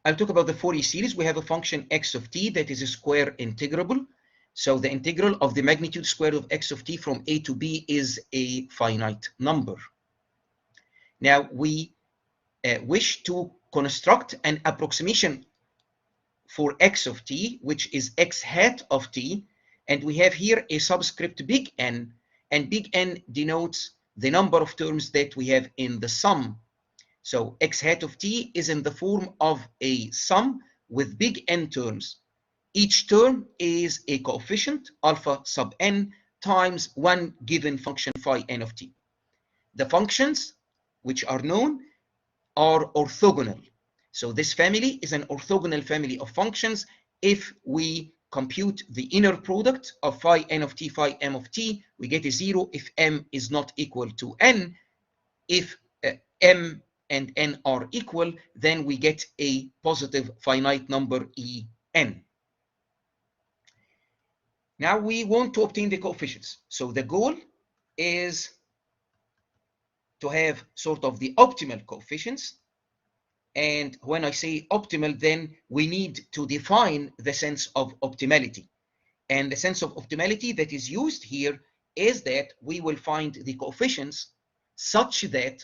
I'll talk about the Fourier series. We have a function x of t that is a square integrable. So the integral of the magnitude squared of x of t from a to b is a finite number. Now we wish to construct an approximation for x of t, which is x hat of t, and we have here a subscript big N, and big N denotes the number of terms that we have in the sum. So x hat of t is in the form of a sum with big N terms. Each term is a coefficient, alpha sub n, times one given function phi n of t. The functions which are known are orthogonal. So this family is an orthogonal family of functions if we compute the inner product of phi n of t, phi m of t, we get a 0 if m is not equal to n. If m and n are equal, then we get a positive finite number en. Now we want to obtain the coefficients. So the goal is to have sort of the optimal coefficients. And when I say optimal, then we need to define the sense of optimality. And the sense of optimality that is used here is that we will find the coefficients such that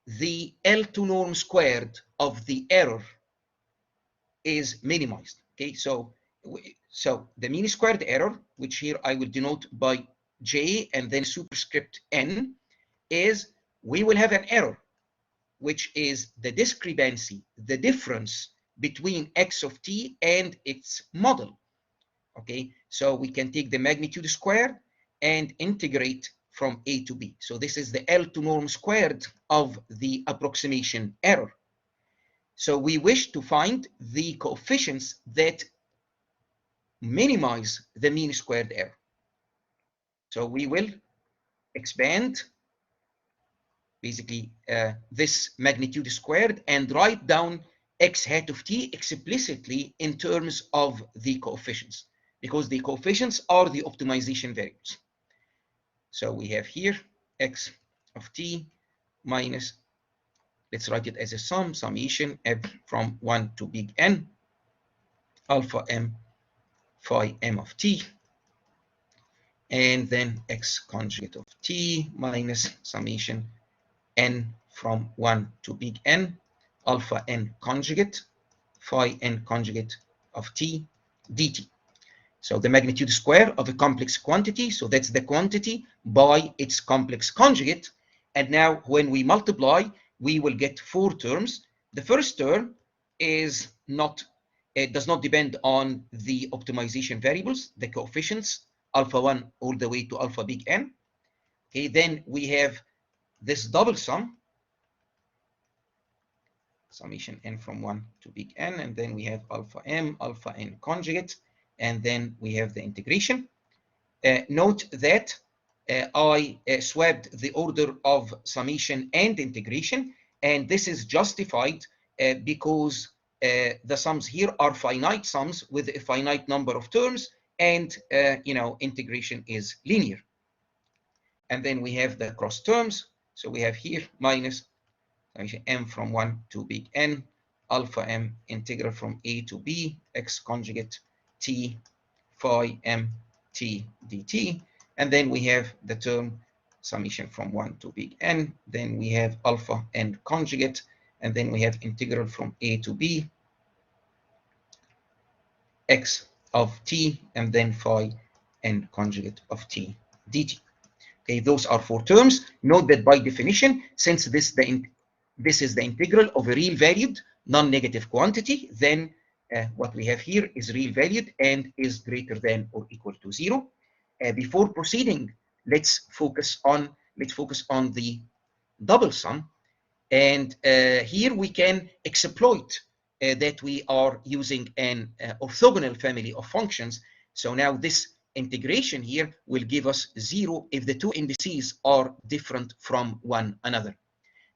the L2 norm squared of the error is minimized. Okay, so the mean squared error, which here I will denote by J and then superscript N, is we will have an error, which is the discrepancy, the difference between x of t and its model. Okay, so we can take the magnitude squared and integrate from a to b. So this is the L2 norm squared of the approximation error. So we wish to find the coefficients that minimize the mean squared error. So we will expand basically this magnitude squared and write down x hat of t explicitly in terms of the coefficients, because the coefficients are the optimization variables. So we have here x of t minus, let's write it as a sum, summation f from 1 to big N, alpha m phi m of t, and then x conjugate of t minus summation n from 1 to big N, alpha n conjugate, phi n conjugate of t dt. So the magnitude square of a complex quantity, so that's the quantity by its complex conjugate. And now when we multiply, we will get 4 terms. The first term is not, it does not depend on the optimization variables, the coefficients, alpha 1 all the way to alpha big N. Okay, then we have this double sum, summation n from 1 to big N, and then we have alpha m, alpha n conjugate, and then we have the integration. Note that I swapped the order of summation and integration, and this is justified because the sums here are finite sums with a finite number of terms, and integration is linear. And then we have the cross terms. So we have here minus m from 1 to big N, alpha m integral from a to b, x conjugate t phi m t dt. And then we have the term summation from 1 to big N. Then we have alpha n conjugate. And then we have integral from a to b, x of t, and then phi n conjugate of t dt. Okay, those are 4 terms. Note that by definition, since this is the integral of a real valued non-negative quantity, then what we have here is real valued and is greater than or equal to 0. Before proceeding, let's focus on the double sum, and here we can exploit that we are using an orthogonal family of functions. So now this integration here will give us 0 if the two indices are different from one another.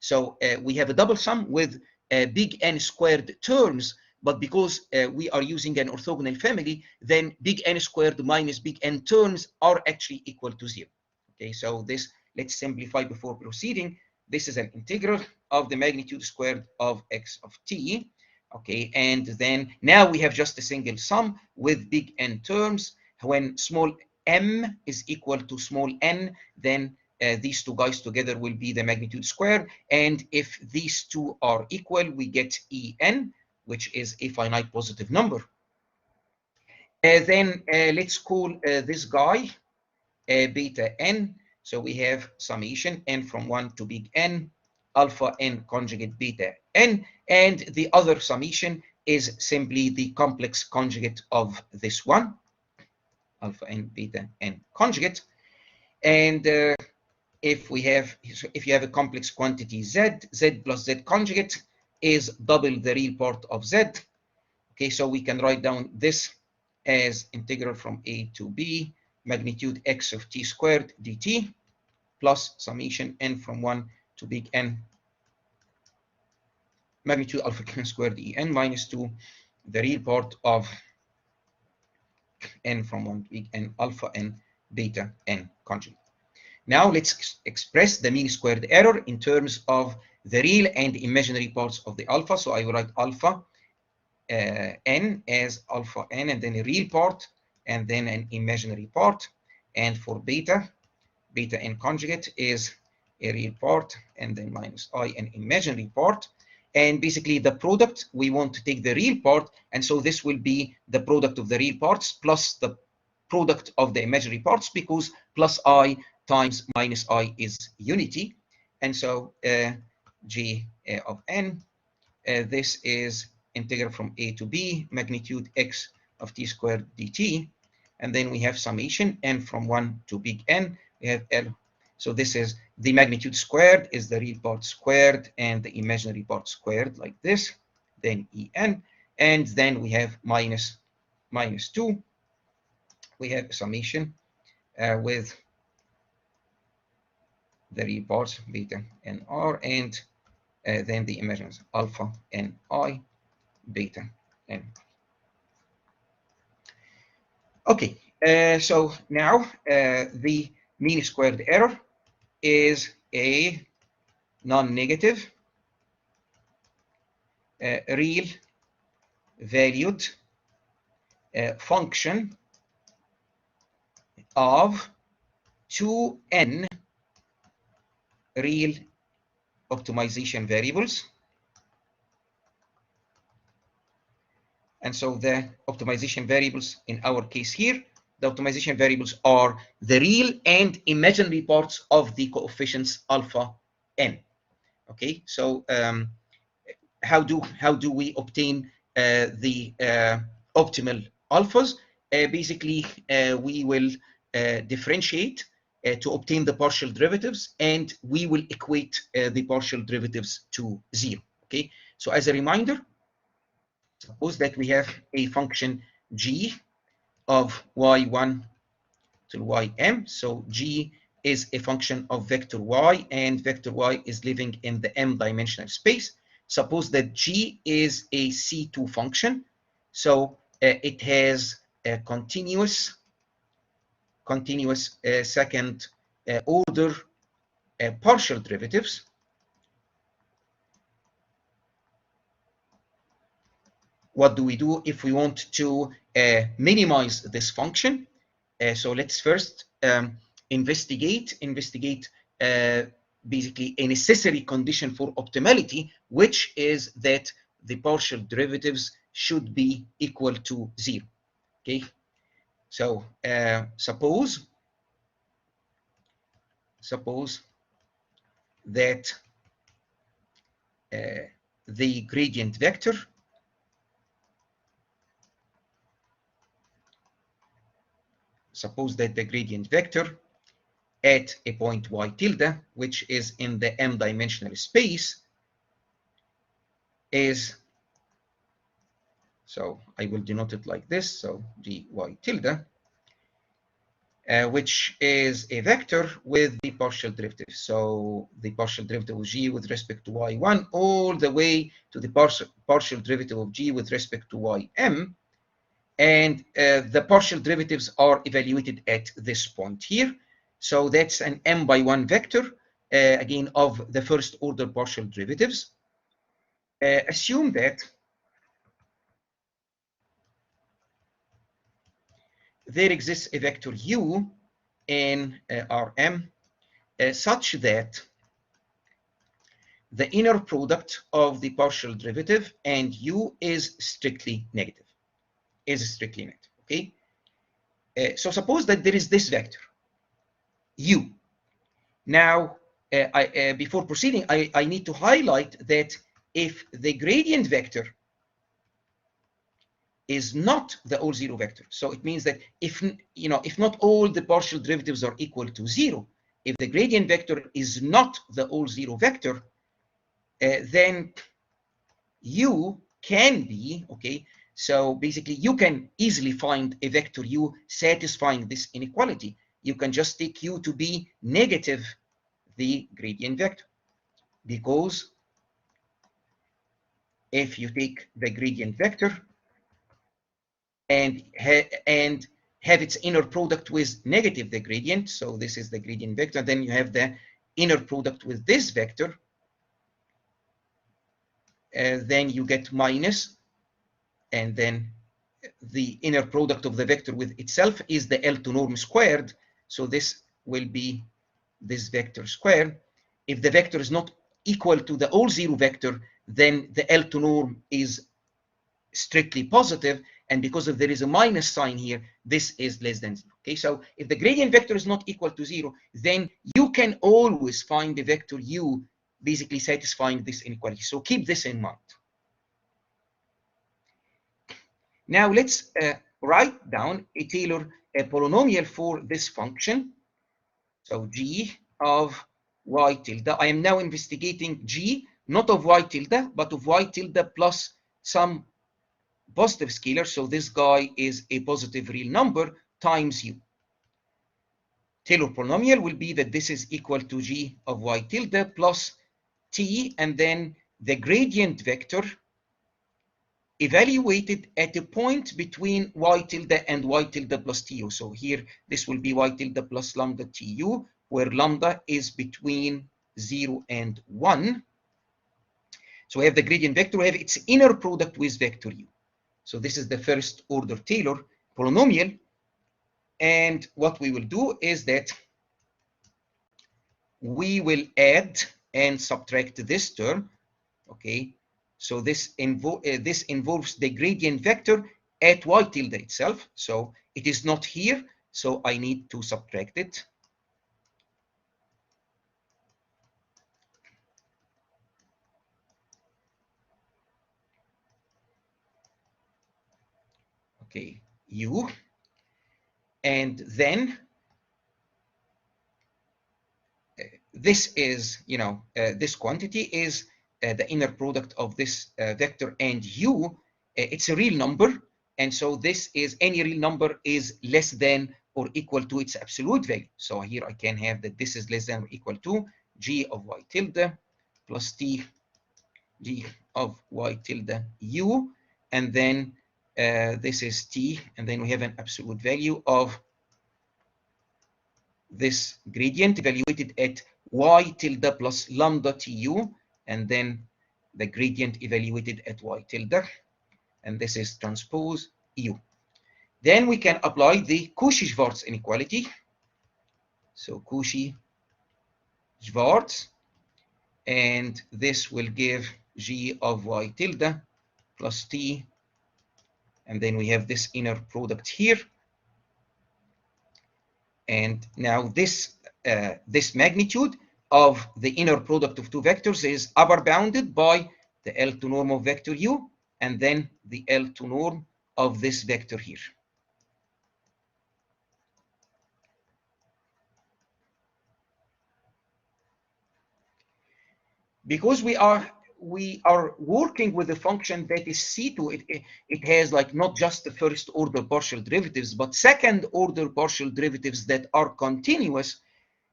So we have a double sum with big N squared terms, but because we are using an orthogonal family, then big N squared minus big N terms are actually equal to 0. Okay, so this, let's simplify before proceeding. This is an integral of the magnitude squared of x of t. Okay, and then now we have just a single sum with big N terms. When small m is equal to small n, then these two guys together will be the magnitude squared. And if these two are equal, we get En, which is a finite positive number. Then let's call this guy beta n. So we have summation n from 1 to big N, alpha n conjugate beta n, and the other summation is simply the complex conjugate of this one, alpha n beta n conjugate. And if you have a complex quantity z, z plus z conjugate is double the real part of z. Okay, so we can write down this as integral from a to b magnitude x of t squared dt plus summation n from 1 to big N magnitude alpha n squared En minus 2 the real part of n from 1 to big N alpha n beta n conjugate. Now let's express the mean squared error in terms of the real and imaginary parts of the alpha. So I will write alpha n as alpha n and then a real part and then an imaginary part. And for beta, beta n conjugate is a real part and then minus I an imaginary part. And basically the product, we want to take the real part. And so this will be the product of the real parts plus the product of the imaginary parts, because plus I times minus I is unity. And so G of n, this is integral from a to b magnitude x of t squared dt. And then we have summation n from 1 to big N. We have L. So this is the magnitude squared is the real part squared and the imaginary part squared like this. Then En. And then we have minus 2. We have summation with the real parts beta and r, and then the imaginary alpha and I beta n. Okay, so now the mean squared error is a non-negative real valued function of 2n real optimization variables. And so the optimization variables in our case here, the optimization variables are the real and imaginary parts of the coefficients alpha n. Okay, so how do we obtain the optimal alphas? Basically, we will differentiate to obtain the partial derivatives, and we will equate the partial derivatives to 0. Okay, so as a reminder, suppose that we have a function g of y1 to ym. So g is a function of vector y, and vector y is living in the m-dimensional space. Suppose that g is a C2 function. So it has a continuous second order partial derivatives. What do we do if we want to minimize this function? So let's first investigate basically a necessary condition for optimality, which is that the partial derivatives should be equal to 0. Okay, so suppose that the gradient vector at a point y tilde, which is in the m-dimensional space, is, so I will denote it like this, so dy tilde, which is a vector with the partial derivative. So the partial derivative of g with respect to y1 all the way to the partial derivative of g with respect to ym. And the partial derivatives are evaluated at this point here. So that's an m/1 vector, again, of the first order partial derivatives. Assume that there exists a vector u in Rm such that the inner product of the partial derivative and u is strictly negative. Okay. So suppose that there is this vector u. Now, before proceeding, I need to highlight that if the gradient vector is not the all zero vector, so it means that if not all the partial derivatives are equal to zero, if the gradient vector is not the all zero vector, then u can be, okay, so basically you can easily find a vector u satisfying this inequality. You can just take u to be negative the gradient vector, because if you take the gradient vector and have its inner product with negative the gradient, so this is the gradient vector, then you have the inner product with this vector, then you get minus, and then the inner product of the vector with itself is the L2 norm squared, so this will be this vector squared. If the vector is not equal to the all zero vector, then the L2 norm is strictly positive, and because if there is a minus sign here, this is less than zero. Okay, so if the gradient vector is not equal to zero, then you can always find the vector u basically satisfying this inequality. So keep this in mind. Now let's write down a Taylor polynomial for this function. So g of y tilde. I am now investigating g, not of y tilde, but of y tilde plus some positive scalar. So this guy is a positive real number times u. Taylor polynomial will be that this is equal to g of y tilde plus t, and then the gradient vector evaluated at a point between y tilde and y tilde plus tu. So here, this will be y tilde plus lambda tu, where lambda is between 0 and 1. So we have the gradient vector, we have its inner product with vector u. So this is the first order Taylor polynomial. And what we will do is that we will add and subtract this term, okay? So this involves the gradient vector at y tilde itself. So it is not here, so I need to subtract it. Okay, u. And then this is, this quantity is the inner product of this vector and u. It's a real number. And so this is, any real number is less than or equal to its absolute value. So here I can have that this is less than or equal to g of y tilde plus t g of y tilde u. And then this is t. And then we have an absolute value of this gradient evaluated at y tilde plus lambda tu, and then the gradient evaluated at y tilde, and this is transpose u. Then we can apply the Cauchy-Schwarz inequality. So Cauchy-Schwarz, and this will give g of y tilde plus t, and then we have this inner product here. And now this magnitude of the inner product of two vectors is upper bounded by the L2 norm of vector u, and then the L2 norm of this vector here. Because we are working with a function that is C2, it has like not just the first order partial derivatives, but second order partial derivatives that are continuous.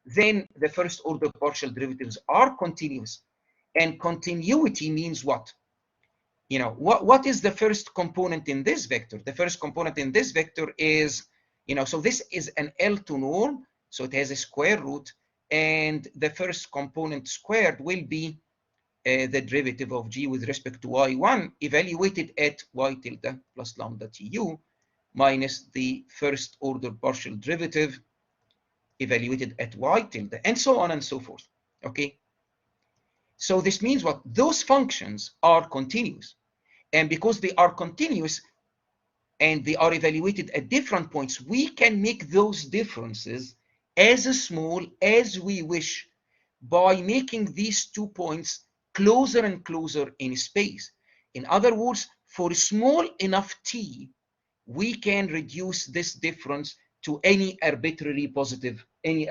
Then the first order partial derivatives are continuous. And continuity means what? What is the first component in this vector? The first component in this vector is, so this is an L2 norm, so it has a square root, and the first component squared will be the derivative of g with respect to y1 evaluated at y tilde plus lambda tu. minus the first order partial derivative evaluated at y tilde, and so on and so forth. Okay, so this means what? Those functions are continuous, and because they are continuous and they are evaluated at different points, we can make those differences as small as we wish by making these 2 points closer and closer in space. In other words, for small enough t, we can reduce this difference to any arbitrary positive value.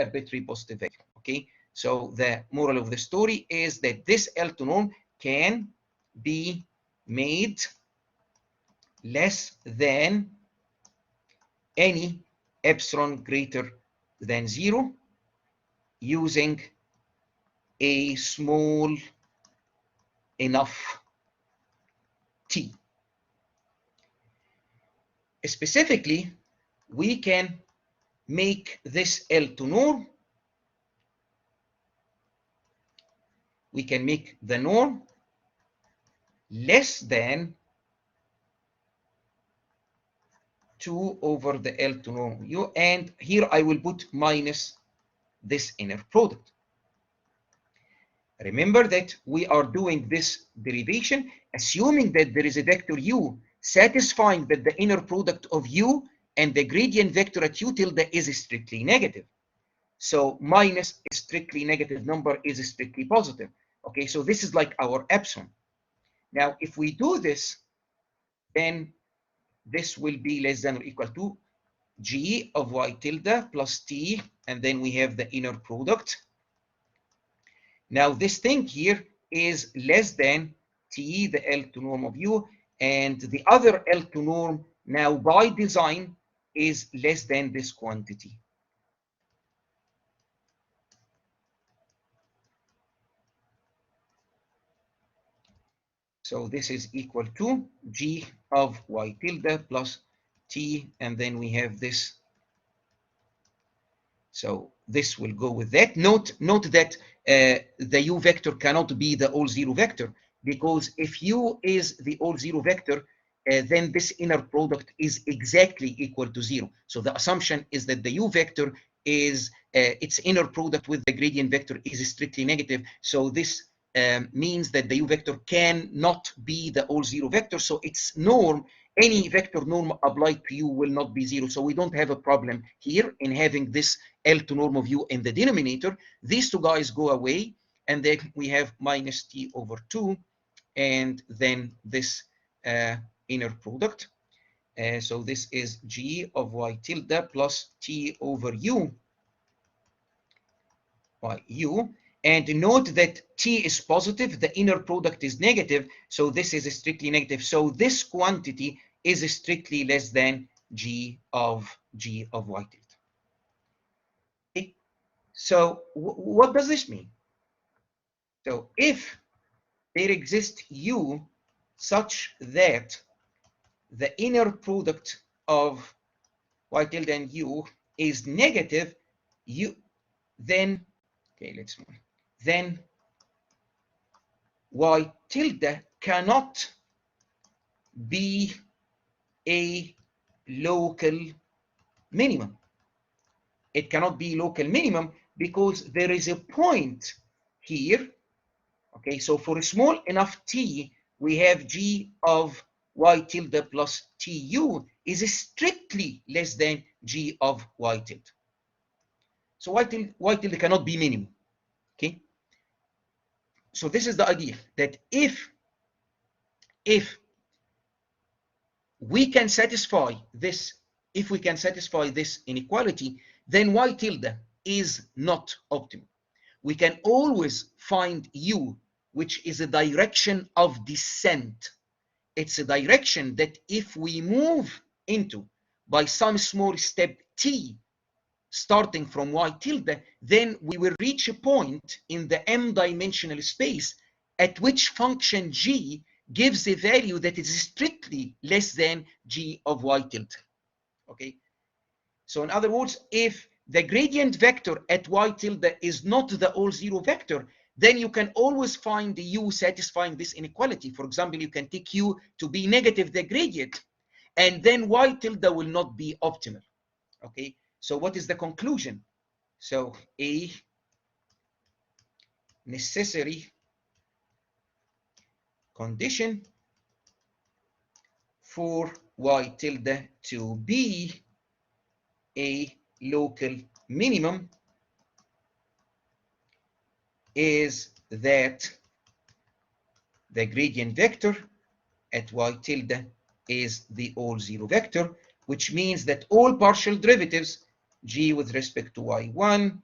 Okay, so the moral of the story is that this L2 norm can be made less than any epsilon greater than 0 using a small enough t. Specifically, we can make this L2 norm, we can make the norm less than 2 over the L2 norm u, and here I will put minus this inner product. Remember that we are doing this derivation assuming that there is a vector u satisfying that the inner product of u and the gradient vector at u tilde is strictly negative. So minus a strictly negative number is strictly positive. Okay, so this is like our epsilon. Now, if we do this, then this will be less than or equal to g of y tilde plus t, and then we have the inner product. Now this thing here is less than t, the L2 norm of u, and the other L2 norm now by design is less than this quantity. So this is equal to g of y tilde plus t, and then we have this. So this will go with that. Note that the u vector cannot be the all zero vector, because if u is the all zero vector, then this inner product is exactly equal to 0. So the assumption is that the u vector is its inner product with the gradient vector is strictly negative. So this means that the u vector cannot be the all zero vector. So its norm, any vector norm applied to u, will not be 0. So we don't have a problem here in having this L2 norm of u in the denominator. These two guys go away, and then we have minus t over 2, and then this inner product. So this is g of y tilde plus t over u by u. And note that t is positive, the inner product is negative, so this is strictly negative. So this quantity is strictly less than g of y tilde. Okay. So what does this mean? So if there exists u such that the inner product of y tilde and u is negative, then okay, let's move. Then y tilde cannot be a local minimum. It cannot be local minimum because there is a point here. Okay, so for a small enough t, we have g of y tilde plus tu is strictly less than g of y tilde. So y tilde cannot be minimum. Okay, so this is the idea that if we can satisfy this, inequality, then y tilde is not optimal. We can always find u, which is a direction of descent. It's a direction that if we move into by some small step t, starting from y tilde, then we will reach a point in the m-dimensional space at which function g gives a value that is strictly less than g of y tilde. Okay, so in other words, if the gradient vector at y tilde is not the all zero vector, then you can always find the u satisfying this inequality. For example, you can take u to be negative the gradient, and then y tilde will not be optimal. Okay, so what is the conclusion? So a necessary condition for y tilde to be a local minimum is that the gradient vector at y tilde is the all zero vector, which means that all partial derivatives g with respect to y1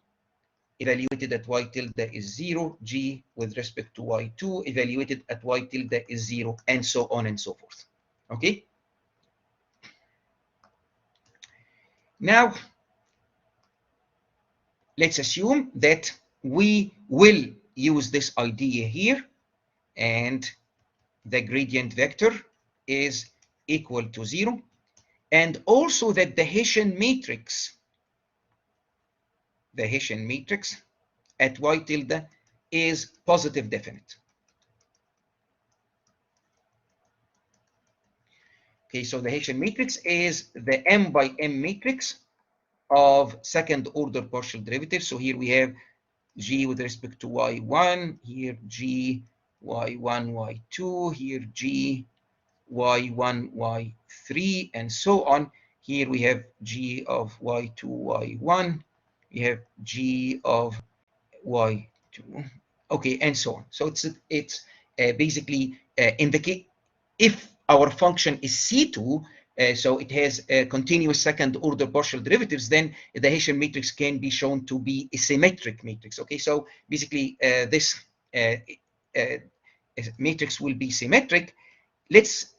evaluated at y tilde is 0, g with respect to y2 evaluated at y tilde is 0, and so on and so forth. Okay? Now, let's assume that we will use this idea here, and the gradient vector is equal to 0, and also that the Hessian matrix at y tilde is positive definite. Okay, so the Hessian matrix is the m by m matrix of second order partial derivatives. So here we have g with respect to y1, here g y1, y2, here g y1, y3, and so on. Here we have g of y2, y1, we have g of y2, okay, and so on. So it's basically in the case if our function is C2, so it has a continuous second order partial derivatives, then the Hessian matrix can be shown to be a symmetric matrix. Okay, so basically this matrix will be symmetric. Let's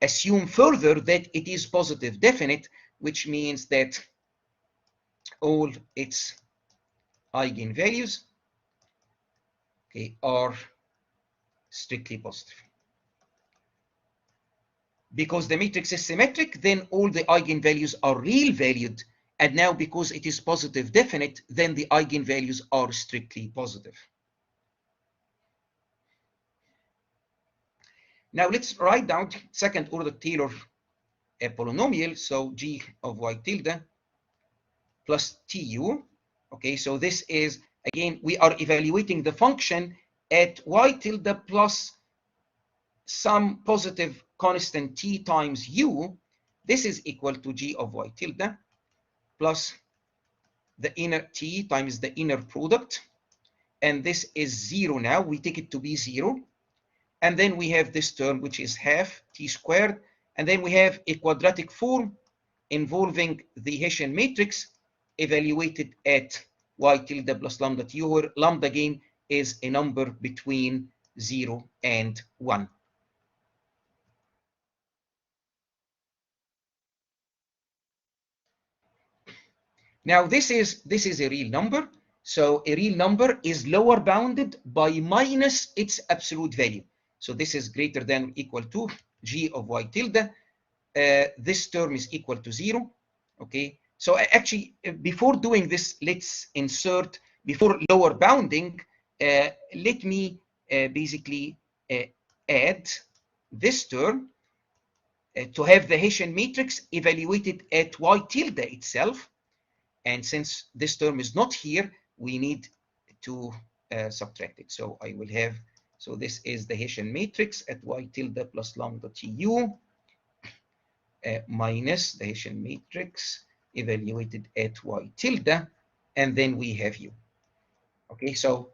assume further that it is positive definite, which means that all its eigenvalues, okay, are strictly positive. Because the matrix is symmetric, then all the eigenvalues are real valued. And now because it is positive definite, then the eigenvalues are strictly positive. Now let's write down second order Taylor polynomial. So g of y tilde plus tu. Okay, so this is, again, we are evaluating the function at y tilde plus some positive constant t times u. This is equal to g of y tilde plus the inner t times the inner product. And this is 0 now. We take it to be 0. And then we have this term, which is half t squared. And then we have a quadratic form involving the Hessian matrix evaluated at y tilde plus lambda t, where lambda again is a number between 0 and 1. Now this is a real number. So a real number is lower bounded by minus its absolute value. So this is greater than or equal to g of y tilde. This term is equal to 0. Okay. So actually, before doing this, let's insert, before lower bounding, let me basically add this term to have the Hessian matrix evaluated at y tilde itself. And since this term is not here, we need to subtract it. So I will have, so this is the Hessian matrix at y tilde plus lambda tu minus the Hessian matrix evaluated at y tilde, and then we have u. Okay, so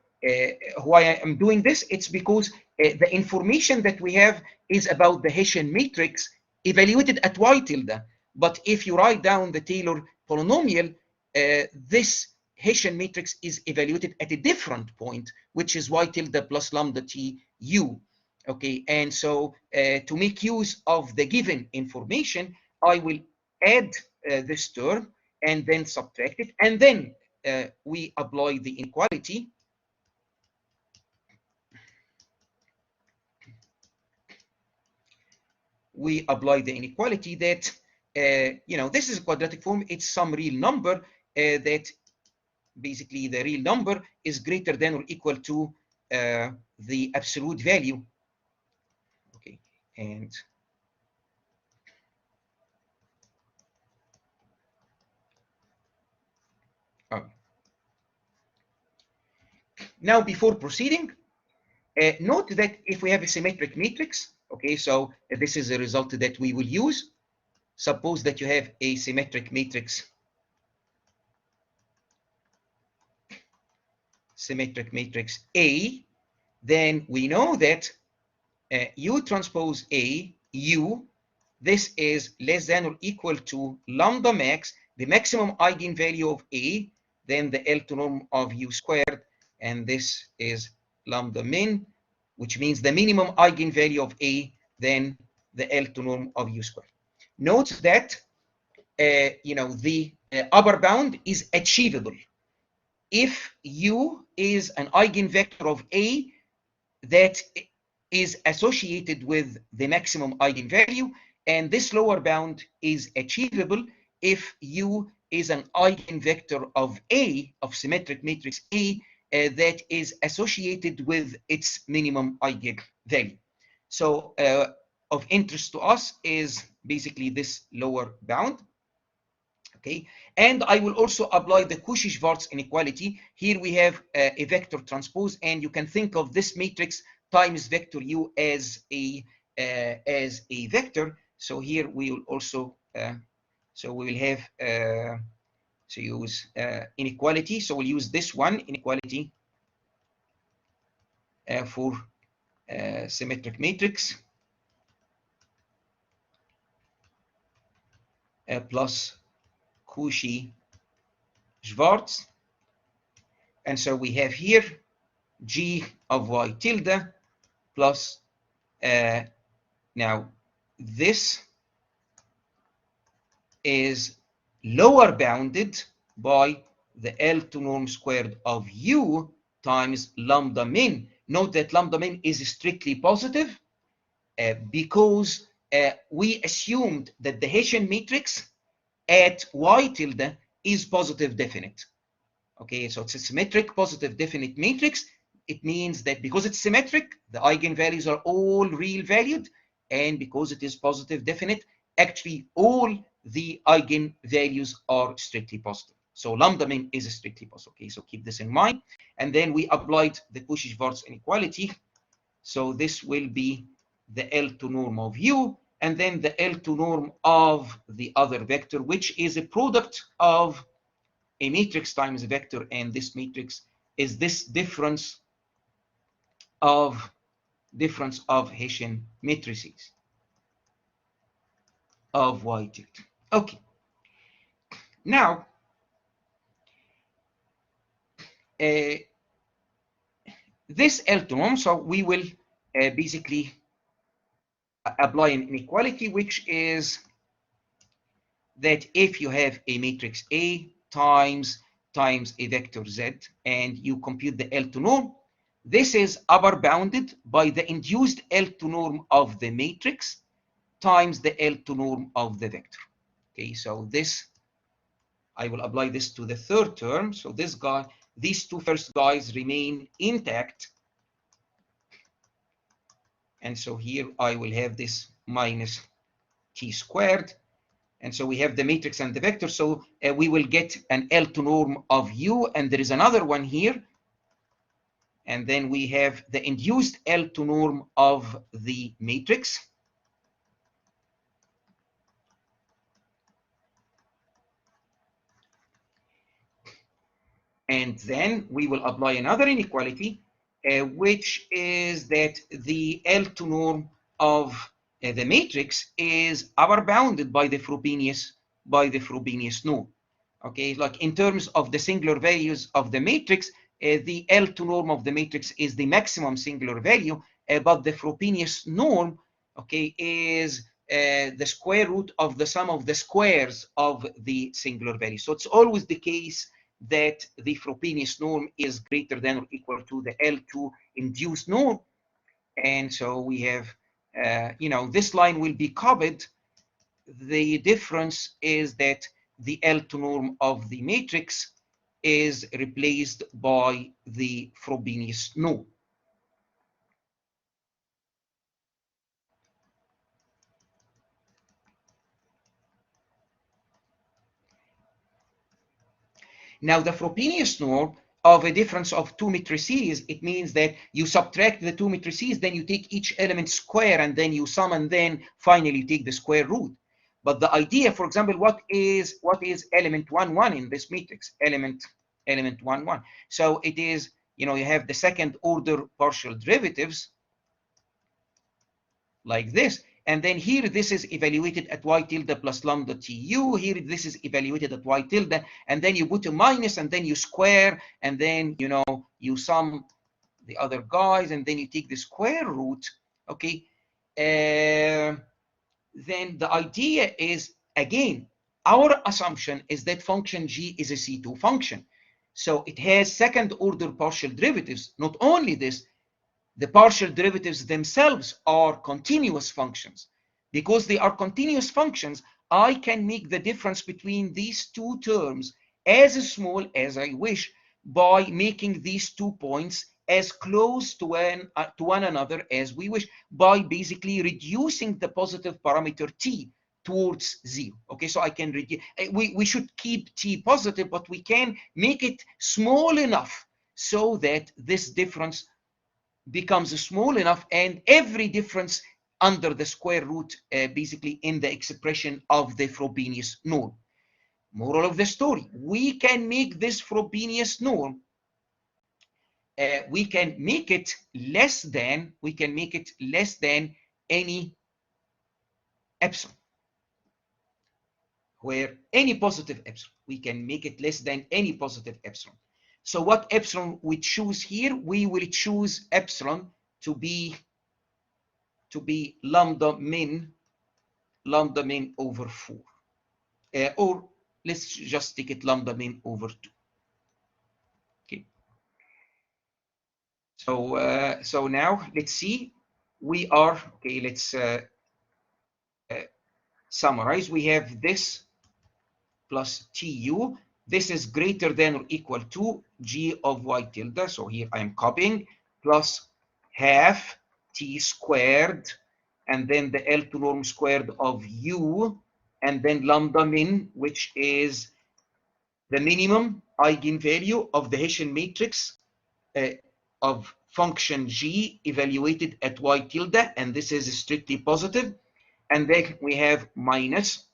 why I am doing this, it's because the information that we have is about the Hessian matrix evaluated at y tilde. But if you write down the Taylor polynomial, this Hessian matrix is evaluated at a different point, which is y tilde plus lambda t u. Okay, and so to make use of the given information, I will add this term and then subtract it, and then we apply the inequality. We apply the inequality that, this is a quadratic form. It's some real number that basically the real number is greater than or equal to the absolute value. Okay, and Now, before proceeding, note that if we have a symmetric matrix, okay, so this is a result that we will use. Suppose that you have a symmetric matrix, A, then we know that U transpose A, U, this is less than or equal to lambda max, the maximum eigenvalue of A, then the L2 norm of U squared, and this is lambda min, which means the minimum eigenvalue of A, then the L2 norm of U squared. Note that the upper bound is achievable if U is an eigenvector of A that is associated with the maximum eigenvalue, and this lower bound is achievable if U is an eigenvector of A, of symmetric matrix A, that is associated with its minimum eigenvalue. So of interest to us is basically this lower bound. Okay, and I will also apply the Cauchy-Schwarz inequality. Here we have a vector transpose, and you can think of this matrix times vector U as a vector. So here we will also so we will have to use inequality. So we'll use this one inequality for symmetric matrix plus Cauchy-Schwarz, and so we have here G of y tilde plus now this is lower bounded by the L2 norm squared of U times lambda min. Note that lambda min is strictly positive because we assumed that the Hessian matrix at y tilde is positive definite. Okay, so it's a symmetric positive definite matrix. It means that because it's symmetric, the eigenvalues are all real valued, and because it is positive definite, actually all the eigenvalues are strictly positive. So lambda min is strictly positive. Okay, so keep this in mind. And then we applied the Cauchy-Schwarz inequality. So this will be the L2 norm of U, and then the L2 norm of the other vector, which is a product of a matrix times a vector, and this matrix is this difference of Hessian matrices of y tilde. Okay. Now, this L2 norm, so we will basically apply an inequality, which is that if you have a matrix A times a vector Z, and you compute the L2 norm, this is upper bounded by the induced L2 norm of the matrix times the L2 norm of the vector. Okay, so this, I will apply this to the third term. So this guy, these two first guys remain intact. And so here I will have this minus t squared. And so we have the matrix and the vector. So we will get an L2 norm of U, and there is another one here. And then we have the induced L2 norm of the matrix. And then we will apply another inequality, which is that the L2 norm of the matrix is upper bounded by the Frobenius norm. Okay, like in terms of the singular values of the matrix, the L2 norm of the matrix is the maximum singular value, but the Frobenius norm, okay, is the square root of the sum of the squares of the singular value. So it's always the case that the Frobenius norm is greater than or equal to the L2 induced norm. And so we have, this line will be copied. The difference is that the L2 norm of the matrix is replaced by the Frobenius norm. Now the Frobenius norm, of a difference of two matrices, it means that you subtract the two matrices, then you take each element square, and then you sum, and then finally you take the square root. But the idea, for example, what is element 1, 1 in this matrix? Element 1, 1. So it is, you know, you have the second order partial derivatives like this. And then here, this is evaluated at y tilde plus lambda tu. Here, this is evaluated at y tilde. And then you put a minus, and then you square, and then, you know, you sum the other guys, and then you take the square root. Okay. Then the idea is, again, our assumption is that function g is a C2 function. So it has second order partial derivatives. Not only this, the partial derivatives themselves are continuous functions. Because they are continuous functions, I can make the difference between these two terms as small as I wish by making these 2 points as close to one another as we wish, by basically reducing the positive parameter t towards 0. Okay, so I can reduce, we should keep t positive, but we can make it small enough so that this difference becomes small enough, and every difference under the square root basically in the expression of the Frobenius norm. Moral of the story, we can make this Frobenius norm, we can make it less than any epsilon, where any positive epsilon, we can make it less than any positive epsilon. So what epsilon we choose here? We will choose epsilon to be lambda min over 4, or let's just take it lambda min over 2. Okay. So now let's see. We are okay. Let's summarize. We have this plus tu. This is greater than or equal to g of y tilde. So here I am copying, plus half t squared, and then the L2 norm squared of u, and then lambda min, which is the minimum eigenvalue of the Hessian matrix of function g evaluated at y tilde, and this is strictly positive. And then we have minus,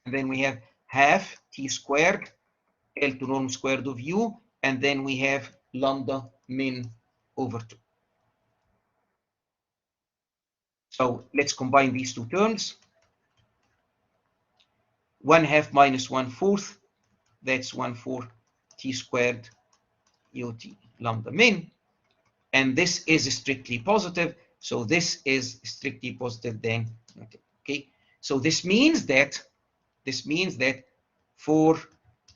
and then we have half t squared, L2 norm squared of u, and then we have lambda min over 2. So let's combine these two terms. 1/2 minus 1/4, that's 1/4 t squared ut lambda min. And this is strictly positive. So this is strictly positive then. Okay. So this means that for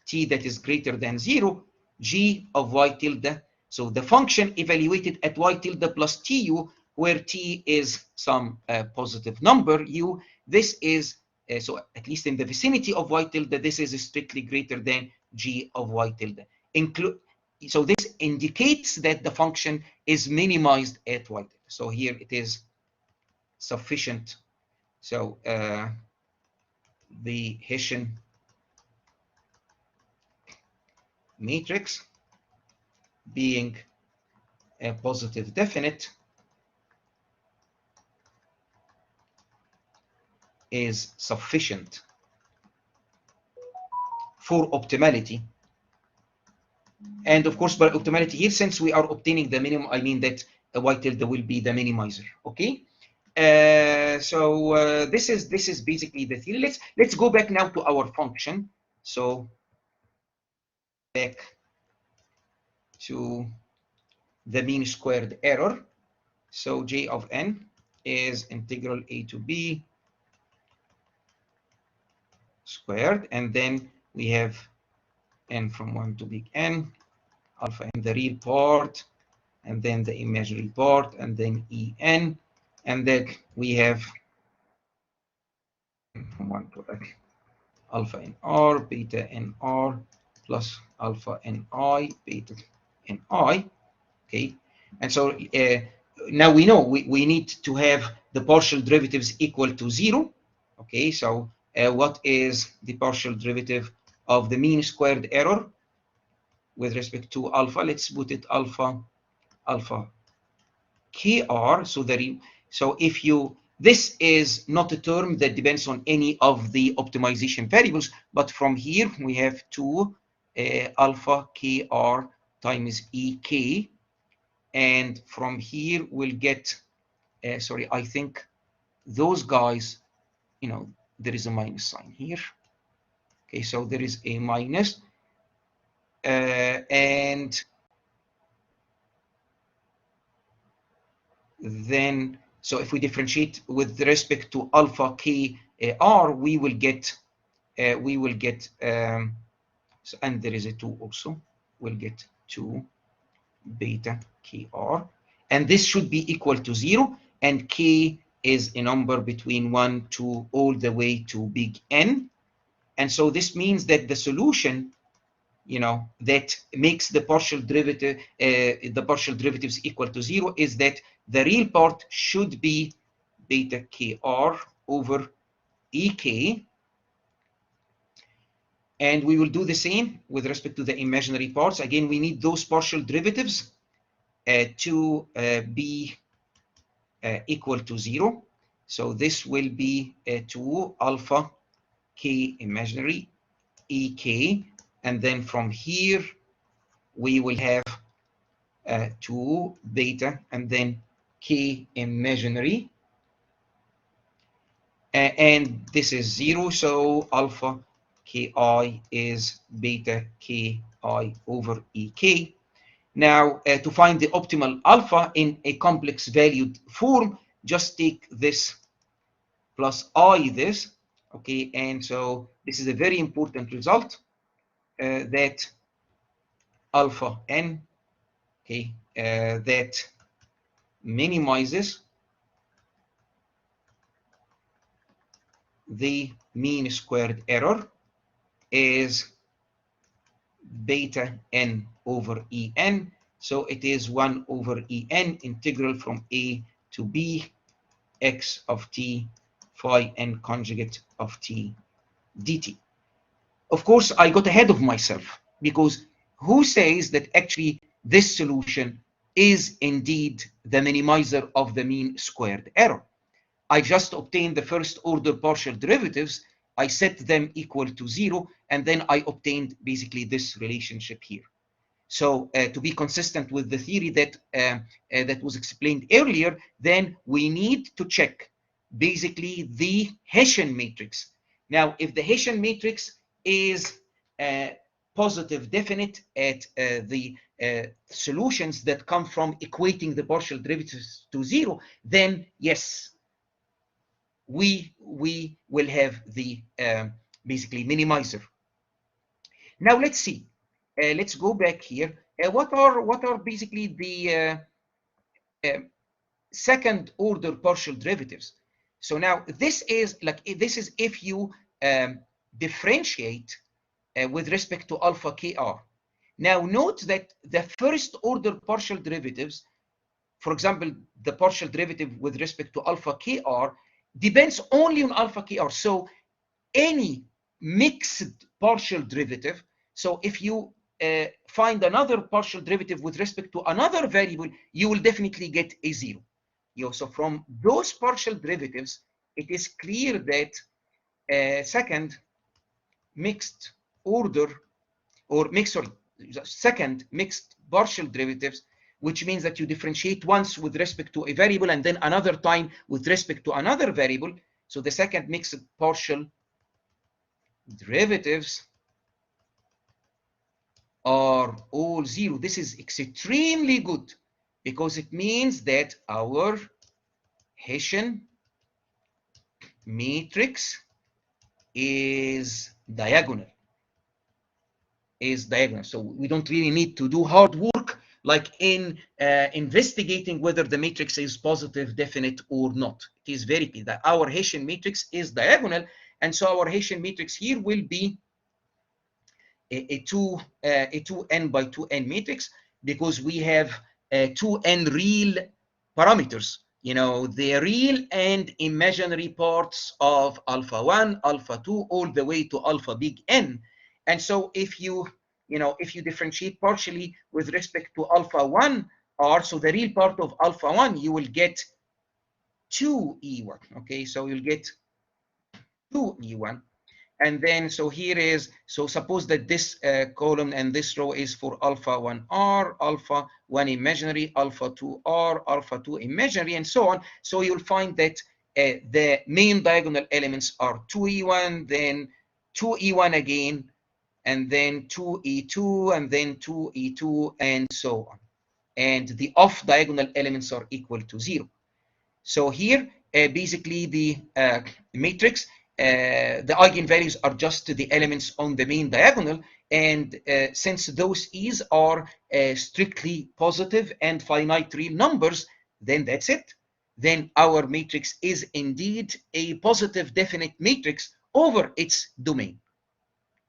t that is greater than 0, g of y tilde, so the function evaluated at y tilde plus tu, where t is some positive number u, this is, so at least in the vicinity of y tilde, this is strictly greater than g of y tilde. So this indicates that the function is minimized at y tilde. So here it is sufficient. So the Hessian matrix being a positive definite is sufficient for optimality. And of course, by optimality here, since we are obtaining the minimum, I mean that y tilde will be the minimizer. Okay. So this is basically the theory. Let's go back now to our function. So back to the mean squared error. So j of n is integral a to b squared, and then we have n from 1 to big N, alpha in the real part, and then the imaginary part, and then en, and then we have from 1 to alpha in r, beta in r, plus alpha in I, beta in I. Okay, and so now we know we need to have the partial derivatives equal to 0. Okay, so what is the partial derivative of the mean squared error? with respect to alpha. Let's put it alpha kr. So if you, this is not a term that depends on any of the optimization variables, but from here we have 2 alpha kr times ek, and from here we'll get sorry, I think those guys, you know, there is a minus sign here. Okay, so there is a minus, and then, so if we differentiate with respect to alpha k r, we will get so, and there is a 2 also, we'll get 2 beta kr, and this should be equal to 0, and k is a number between 1 to all the way to big N. And so this means that the solution, you know, that makes the partial derivatives equal to 0 is that the real part should be beta kr over ek. And we will do the same with respect to the imaginary parts. Again, we need those partial derivatives to be equal to 0. So this will be 2 alpha k imaginary ek, and then from here we will have 2 beta and then k imaginary, and this is 0, so alpha ki is beta ki over ek. Now, to find the optimal alpha in a complex valued form, just take this plus I this, okay, and so this is a very important result, that alpha n, okay, that minimizes the mean squared error is beta n over en. So it is 1 over en integral from a to b x of t phi n conjugate of t dt. Of course, I got ahead of myself, because who says that actually this solution is indeed the minimizer of the mean squared error? I just obtained the first order partial derivatives, I set them equal to 0, and then I obtained basically this relationship here. So to be consistent with the theory that that was explained earlier, then we need to check basically the Hessian matrix. Now, if the Hessian matrix is positive definite at the solutions that come from equating the partial derivatives to 0, then yes, we will have the basically minimizer. Now let's see. Let's go back here. What are basically the second order partial derivatives? So now this is if you differentiate with respect to alpha kr. Now note that the first order partial derivatives, for example, the partial derivative with respect to alpha kr, depends only on alpha kr. So any mixed partial derivative, so if you find another partial derivative with respect to another variable, you will definitely get a 0. So from those partial derivatives, it is clear that second mixed order, or second mixed partial derivatives, which means that you differentiate once with respect to a variable and then another time with respect to another variable. So the second mixed partial derivatives are all 0. This is extremely good, because it means that our Hessian matrix is diagonal. So we don't really need to do hard work like in investigating whether the matrix is positive definite or not. It is very clear that our Hessian matrix is diagonal, and so our Hessian matrix here will be a 2n by 2n matrix, because we have 2n real parameters, the real and imaginary parts of alpha 1, alpha 2, all the way to alpha big N. And so if you if you differentiate partially with respect to alpha 1 r, so the real part of alpha 1, you will get 2e1. Okay, so you'll get 2e1. And then, so here is, so suppose that this column and this row is for alpha 1r, alpha 1 imaginary, alpha 2r, alpha 2 imaginary, and so on. So you'll find that the main diagonal elements are 2e1, then 2e1 again, and then 2e2, and then 2e2, and so on. And the off diagonal elements are equal to 0. So here, basically the matrix, the eigenvalues are just the elements on the main diagonal. And since those e's are strictly positive and finite real numbers, then that's it. Then our matrix is indeed a positive definite matrix over its domain.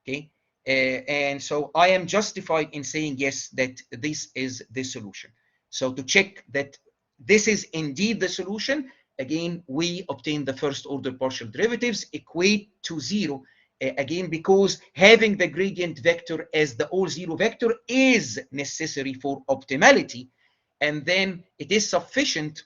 Okay. And so I am justified in saying yes, that this is the solution. So to check that this is indeed the solution, again, we obtain the first order partial derivatives equate to 0. Again, because having the gradient vector as the all zero vector is necessary for optimality. And then it is sufficient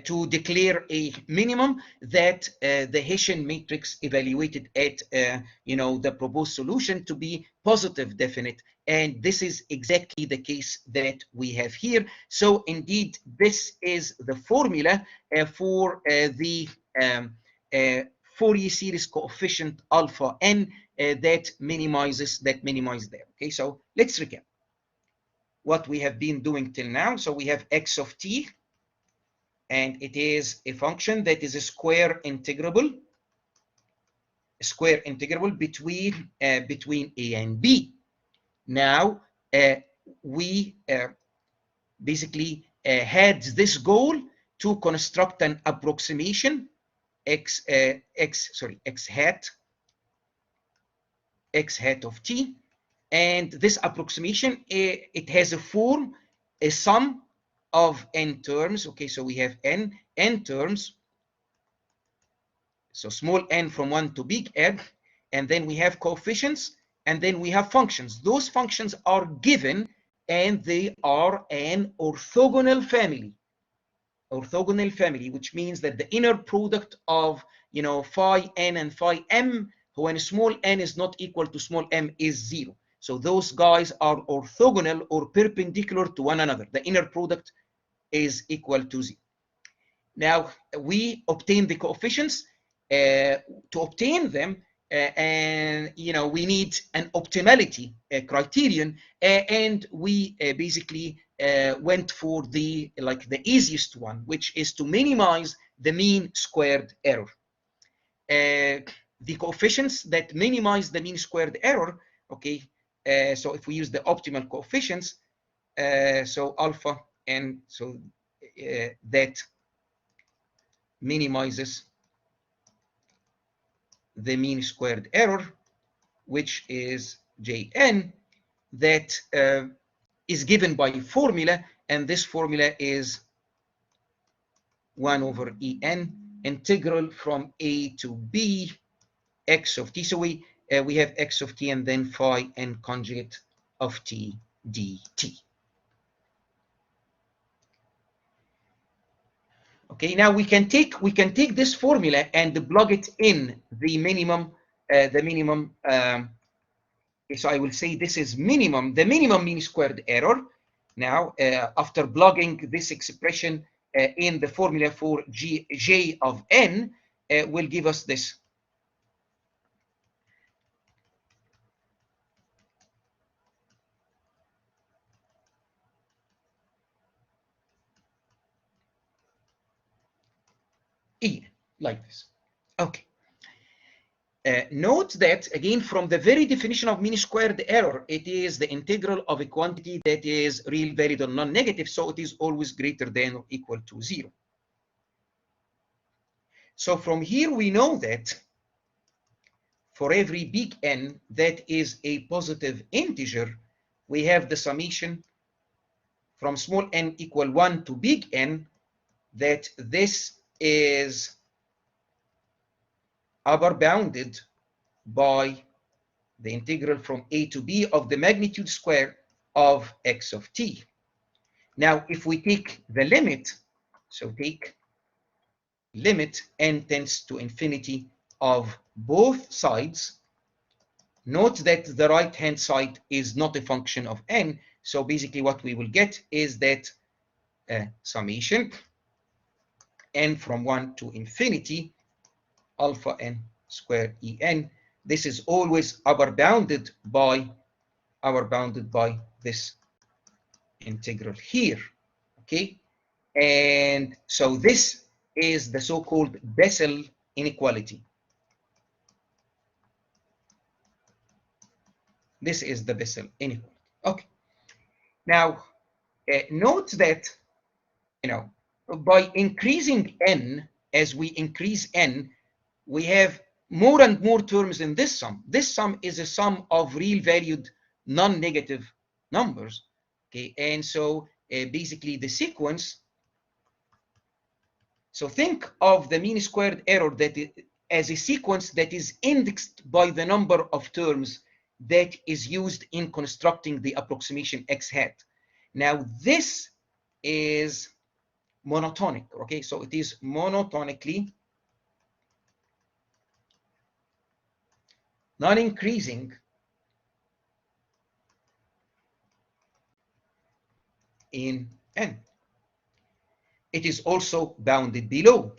to declare a minimum that the Hessian matrix evaluated at the proposed solution to be positive definite, and this is exactly the case that we have here. So indeed, this is the formula for the Fourier series coefficient alpha n that minimizes there. Okay, so let's recap what we have been doing till now. So we have x of t, and it is a function that is a square integrable between a and b. Now we basically had this goal to construct an approximation x hat of t, and this approximation, it has a form, a sum of n terms. Okay, so we have n terms, so small n from 1 to big N, and then we have coefficients, and then we have functions. Those functions are given, and they are an orthogonal family. Which means that the inner product of phi n and phi m, when small n is not equal to small m, is 0. So those guys are orthogonal or perpendicular to one another. The inner product is equal to 0. Now we obtain the coefficients. To obtain them, and we need an optimality criterion, and we basically went for the easiest one, which is to minimize the mean squared error. The coefficients that minimize the mean squared error, okay, so if we use the optimal coefficients, so alpha n, so that minimizes the mean squared error, which is Jn, that is given by formula, and this formula is 1 over En integral from a to b x of t. So we have x of t and then phi n conjugate of t dt. Okay, now we can take this formula and plug it in the minimum. So I will say this is the minimum mean squared error. Now, after plugging this expression in the formula for j of n, will give us this. E, like this. Okay. Note that, again, from the very definition of mean squared error, it is the integral of a quantity that is real, varied, or non-negative, so it is always greater than or equal to 0. So from here, we know that for every big N that is a positive integer, we have the summation from small n equal 1 to big N, that this is upper bounded by the integral from a to b of the magnitude square of x of t. Now, if we take the limit, so take limit n tends to infinity of both sides, note that the right-hand side is not a function of n. So basically what we will get is that summation n from 1 to infinity alpha n squared en. This is always upper bounded by this integral here. Okay, and so this is the so-called Basal inequality. This is the Basal inequality. Okay. Now, note that, by increasing n, as we increase n, we have more and more terms in this sum. This sum is a sum of real valued non-negative numbers. Okay, and so basically the sequence. So think of the mean squared error as a sequence that is indexed by the number of terms that is used in constructing the approximation x hat. Now this is monotonic, okay? So it is monotonically non-increasing in n. It is also bounded below.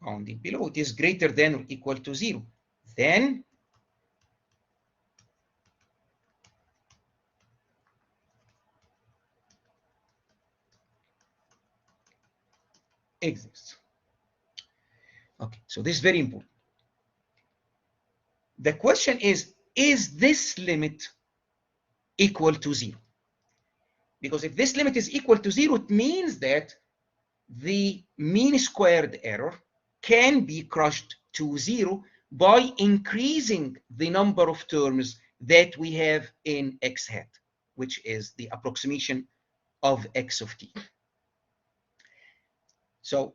Bounded below, it is greater than or equal to 0. Then exists. Okay, so this is very important. The question is this limit equal to 0? Because if this limit is equal to 0, it means that the mean squared error can be crushed to 0 by increasing the number of terms that we have in x hat, which is the approximation of x of t. So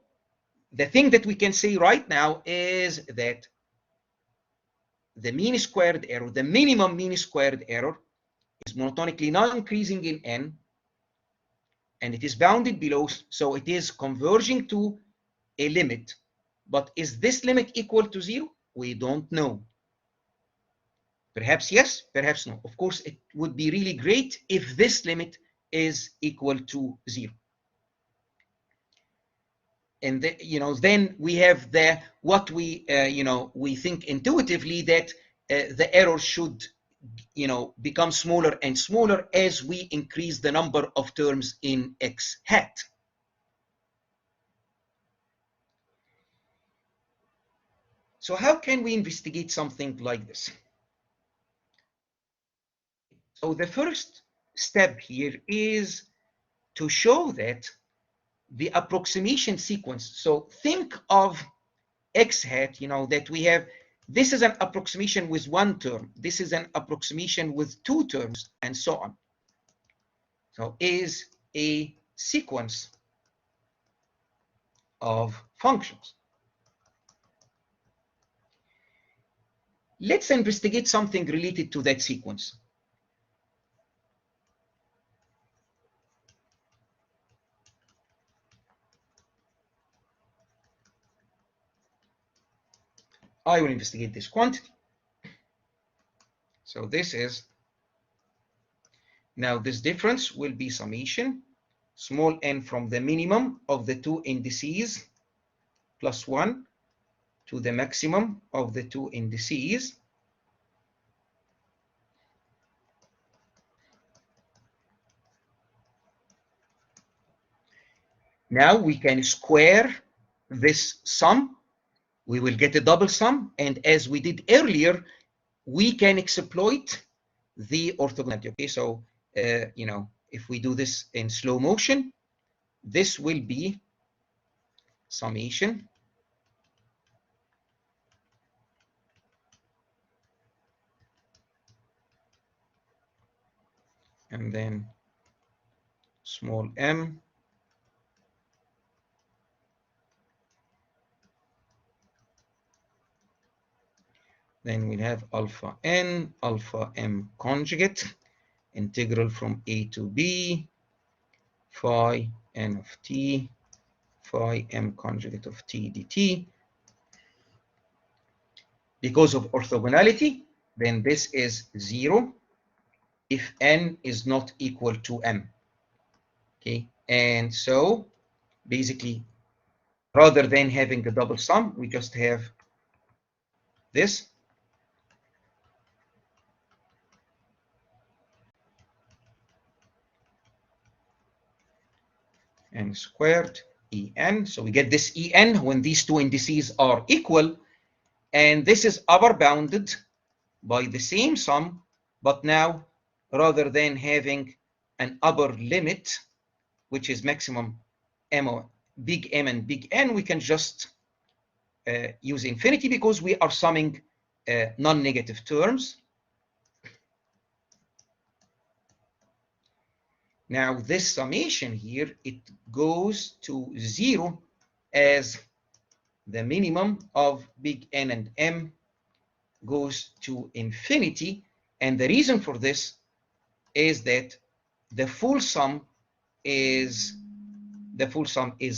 the thing that we can say right now is that the mean squared error, the minimum mean squared error, is monotonically non-increasing in n, and it is bounded below, so it is converging to a limit. But is this limit equal to 0? We don't know. Perhaps yes, perhaps no. Of course, it would be really great if this limit is equal to 0. And then we have what we we think intuitively that the error should become smaller and smaller as we increase the number of terms in x hat. So how can we investigate something like this? So the first step here is to show that the approximation sequence. So think of x hat, that we have. This is an approximation with one term. This is an approximation with two terms, and so on. So is a sequence of functions. Let's investigate something related to that sequence. I will investigate this quantity. So this is, now this difference will be summation small n from the minimum of the two indices plus 1 to the maximum of the two indices. Now we can square this sum. We will get a double sum. And as we did earlier, we can exploit the orthogonality. Okay, so, if we do this in slow motion, this will be summation and then small m Then we'll have alpha n, alpha m conjugate, integral from a to b, phi n of t, phi m conjugate of t dt. Because of orthogonality, then this is 0 if n is not equal to m. Okay, and so basically, rather than having a double sum, we just have this. N squared En. So we get this En when these two indices are equal. And this is upper bounded by the same sum, but now rather than having an upper limit, which is maximum M, big M and big N, we can just use infinity because we are summing non-negative terms. Now this summation here, it goes to 0 as the minimum of big N and M goes to infinity. And the reason for this is that the full sum is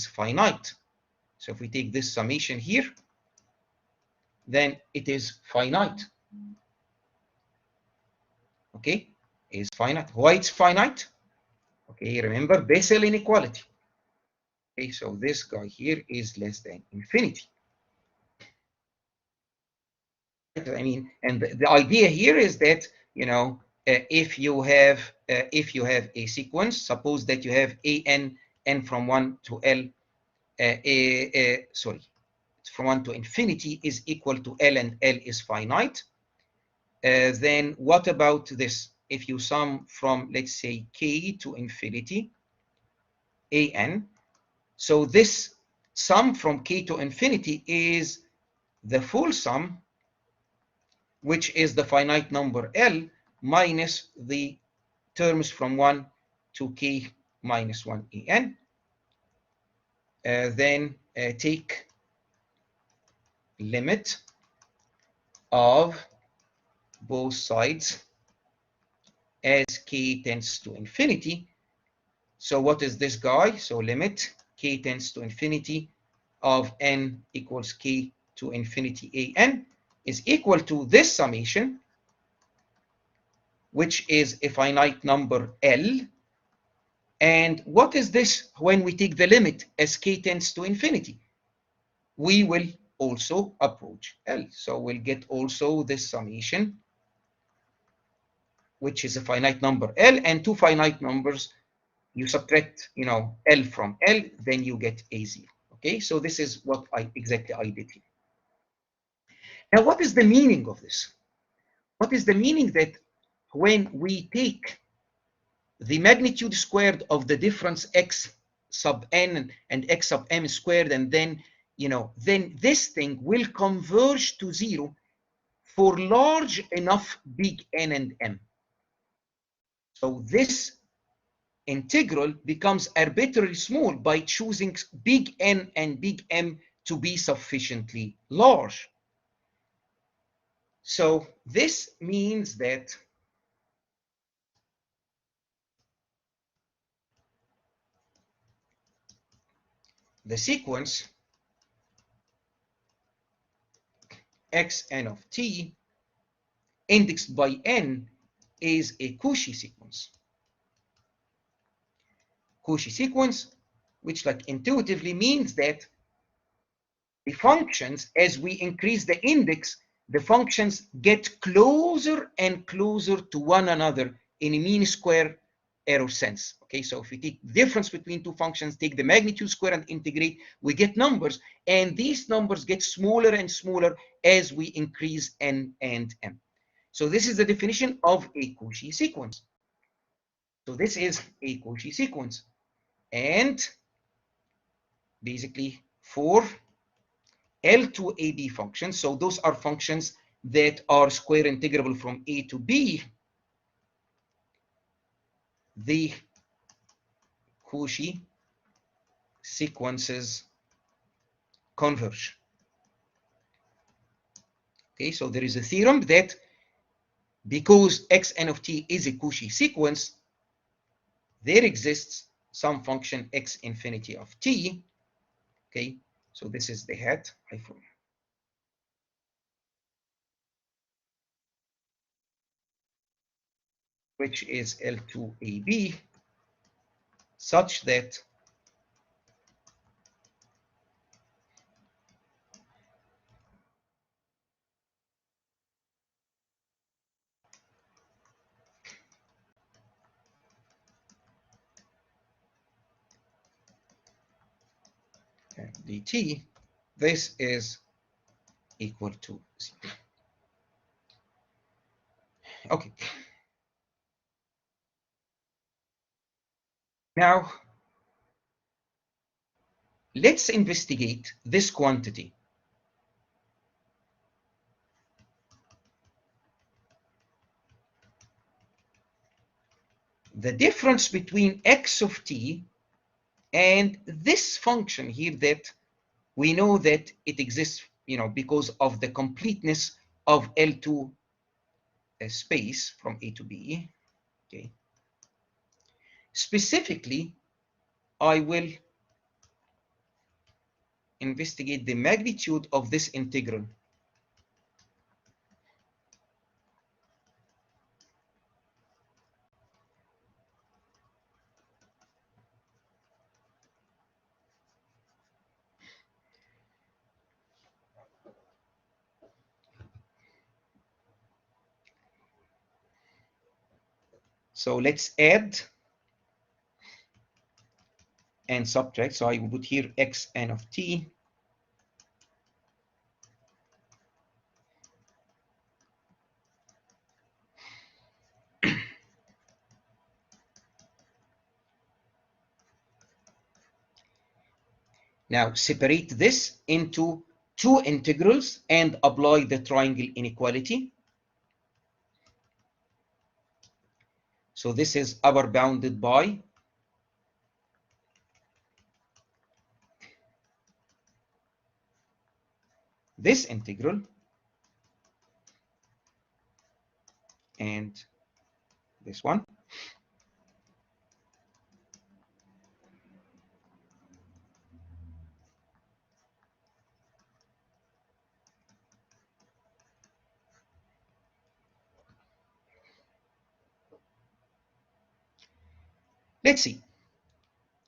finite. So if we take this summation here, then it is finite. Okay, is finite. Why it's finite? Okay, remember Basal inequality. Okay, so this guy here is less than infinity. I mean, and the idea here is that, you know, if you have a sequence, suppose that you have n from 1 to L, sorry, from 1 to infinity is equal to L and L is finite. Then what about this? If you sum from, let's say, k to infinity, an, so this sum from k to infinity is the full sum, which is the finite number L minus the terms from 1 to k minus 1 an. Then take limit of both sides as k tends to infinity. So what is this guy? So limit k tends to infinity of n equals k to infinity an is equal to this summation, which is a finite number L. And what is this when we take the limit as k tends to infinity? We will also approach L. So we'll get also this summation, which is a finite number L, and two finite numbers, you subtract, you know, L from L, then you get A0. Okay, so this is what exactly I did here. Now, what is the meaning of this? What is the meaning that when we take the magnitude squared of the difference x sub n and x sub m squared, and then, you know, then this thing will converge to 0 for large enough big N and M. So this integral becomes arbitrarily small by choosing big N and big M to be sufficiently large. So this means that the sequence xn of t indexed by n is a Cauchy sequence. Cauchy sequence, which like intuitively means that the functions, as we increase the index, the functions get closer and closer to one another in a mean square error sense. Okay, so if we take the difference between two functions, take the magnitude square and integrate, we get numbers, and these numbers get smaller and smaller as we increase n and m. So this is the definition of a Cauchy sequence. So this is a Cauchy sequence. And basically for L to AB functions, so those are functions that are square integrable from A to B, the Cauchy sequences converge. Okay, so there is a theorem that because xn of t is a Cauchy sequence, there exists some function x infinity of t. Okay, so this is the hat, which is L2AB, such that dt, this is equal to 0. Okay. Now, let's investigate this quantity. The difference between x of t and this function here that we know that it exists, because of the completeness of L2 space from A to B. Okay. Specifically, I will investigate the magnitude of this integral. So let's add and subtract. So I will put here xn of t Now separate this into two integrals and apply the triangle inequality. So this is upper bounded by this integral and this one. Let's see.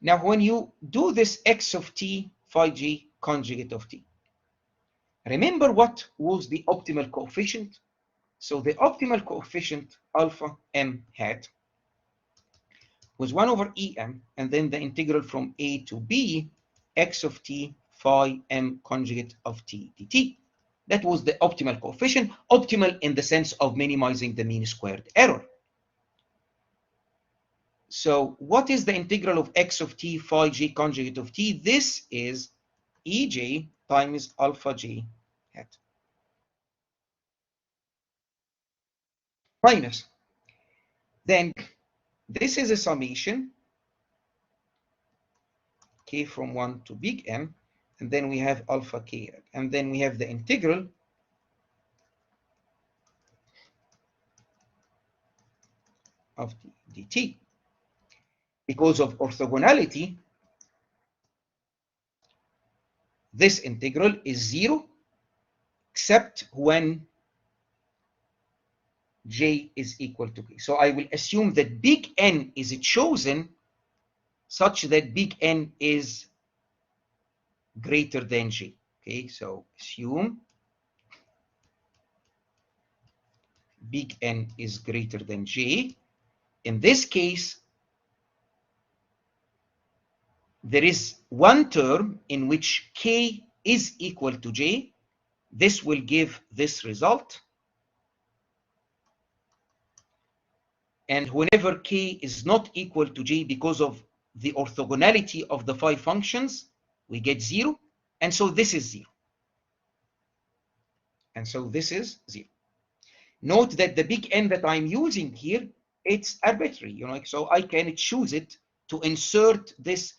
Now, when you do this x of t phi j conjugate of t, remember what was the optimal coefficient? So the optimal coefficient alpha m hat was 1 over em, and then the integral from a to b, x of t phi m conjugate of t dt. That was the optimal coefficient, optimal in the sense of minimizing the mean squared error. So what is the integral of x of t phi j conjugate of t? This is ej times alpha j hat minus. Then this is a summation k from 1 to big M, and then we have alpha k, and then we have the integral of dt. Because of orthogonality, this integral is 0, except when j is equal to k. So I will assume that big N is chosen such that big N is greater than j. Okay, so assume big N is greater than j. In this case, there is one term in which k is equal to j. This will give this result. And whenever k is not equal to j because of the orthogonality of the phi functions, we get 0. And so this is 0. And so this is 0. Note that the big N that I'm using here, it's arbitrary, so I can choose it to insert this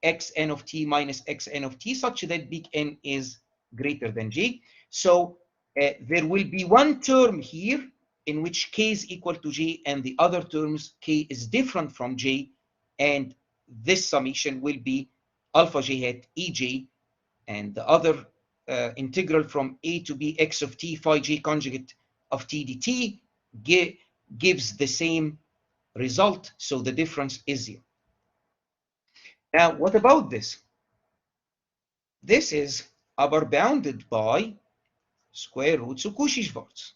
xn of t minus xn of t such that big N is greater than j. So there will be one term here in which k is equal to j, and the other terms k is different from j, and this summation will be alpha j hat ej, and the other integral from a to b x of t phi j conjugate of t dt gives the same result, so the difference is 0. Now, what about this? This is upper bounded by square roots of Cauchy-Schwarz.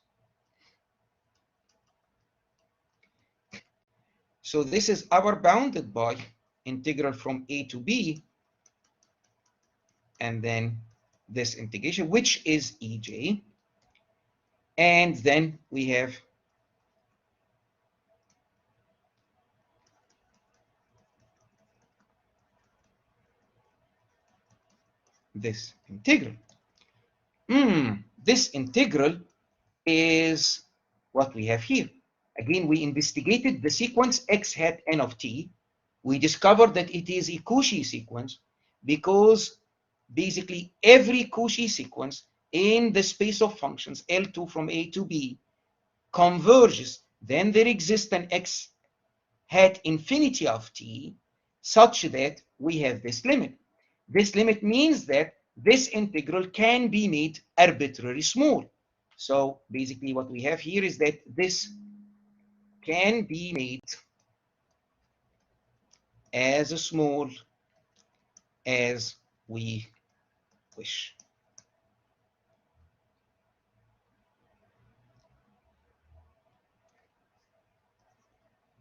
So this is upper bounded by integral from a to b, and then this integration, which is ej, and then we have this integral. This integral is what we have here. Again, we investigated the sequence x hat n of t. We discovered that it is a Cauchy sequence because basically every Cauchy sequence in the space of functions L2 from a to b converges. Then there exists an x hat infinity of t such that we have this limit. This limit means that this integral can be made arbitrarily small. So basically what we have here is that this can be made as small as we wish.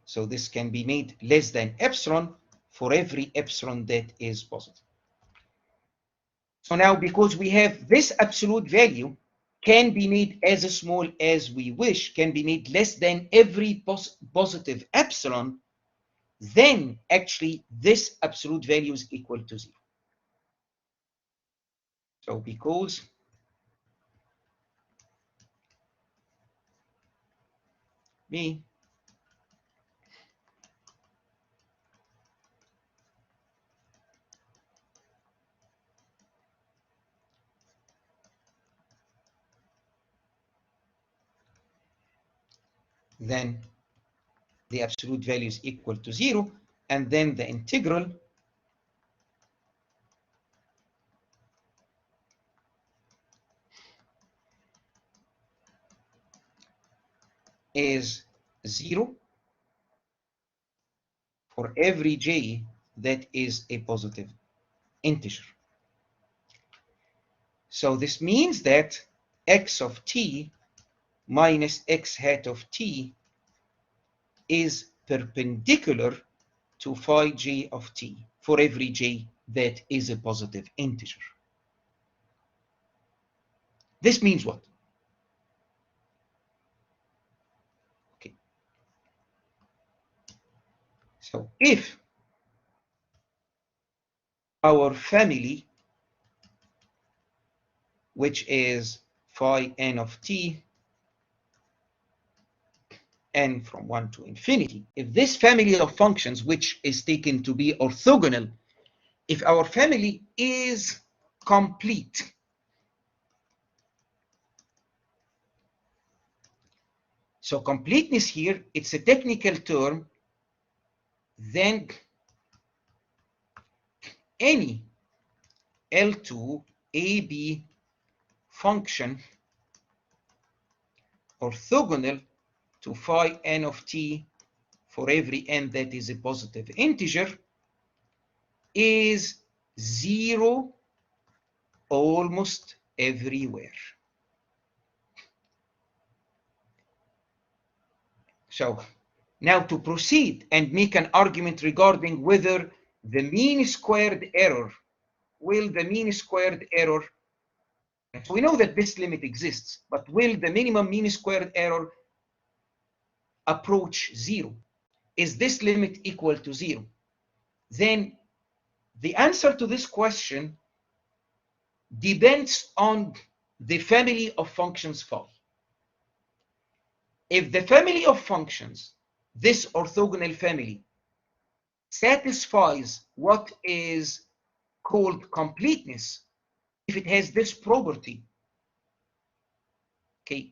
So this can be made less than epsilon for every epsilon that is positive. So now, because we have this absolute value, can be made as small as we wish, can be made less than every positive epsilon, then actually this absolute value is equal to 0. So because me then the absolute value is equal to 0, and then the integral is 0 for every j that is a positive integer. So this means that x of t minus x hat of t is perpendicular to phi j of t for every j that is a positive integer. This means what? Okay. So if our family, which is phi n of t, n from 1 to infinity, if this family of functions, which is taken to be orthogonal, if our family is complete, so completeness here, it's a technical term, then any L2 AB function orthogonal to phi n of t for every n that is a positive integer is 0 almost everywhere. So now to proceed and make an argument regarding whether the mean squared error, will the mean squared error, so we know that this limit exists, but will the minimum mean squared error approach 0? Is this limit equal to 0? Then the answer to this question depends on the family of functions phi. If the family of functions, this orthogonal family, satisfies what is called completeness, if it has this property, Okay.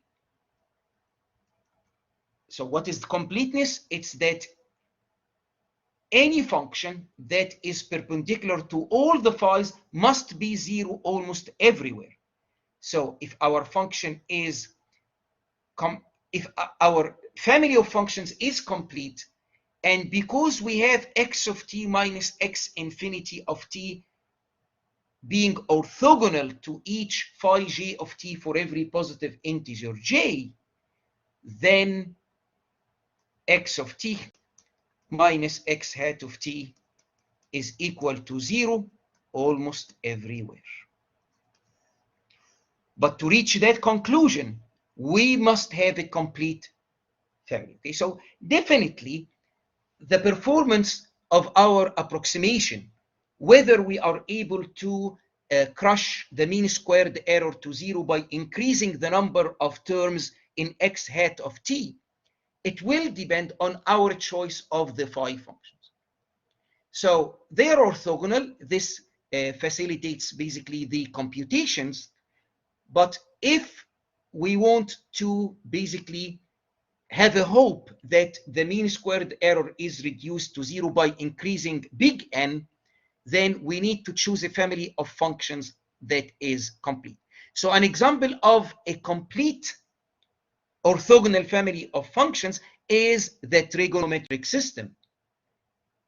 So what is completeness? It's that any function that is perpendicular to all the phi's must be zero almost everywhere. So if our function is if our family of functions is complete, and because we have x of t minus x infinity of t being orthogonal to each phi j of t for every positive integer j, then x of t minus x hat of t is equal to 0 almost everywhere. But to reach that conclusion, we must have a complete family. Okay, so definitely the performance of our approximation, whether we are able to crush the mean squared error to 0 by increasing the number of terms in x hat of t, it will depend on our choice of the phi functions. So they are orthogonal. This facilitates basically the computations. But if we want to basically have a hope that the mean squared error is reduced to 0 by increasing big N, then we need to choose a family of functions that is complete. So an example of a complete orthogonal family of functions is the trigonometric system,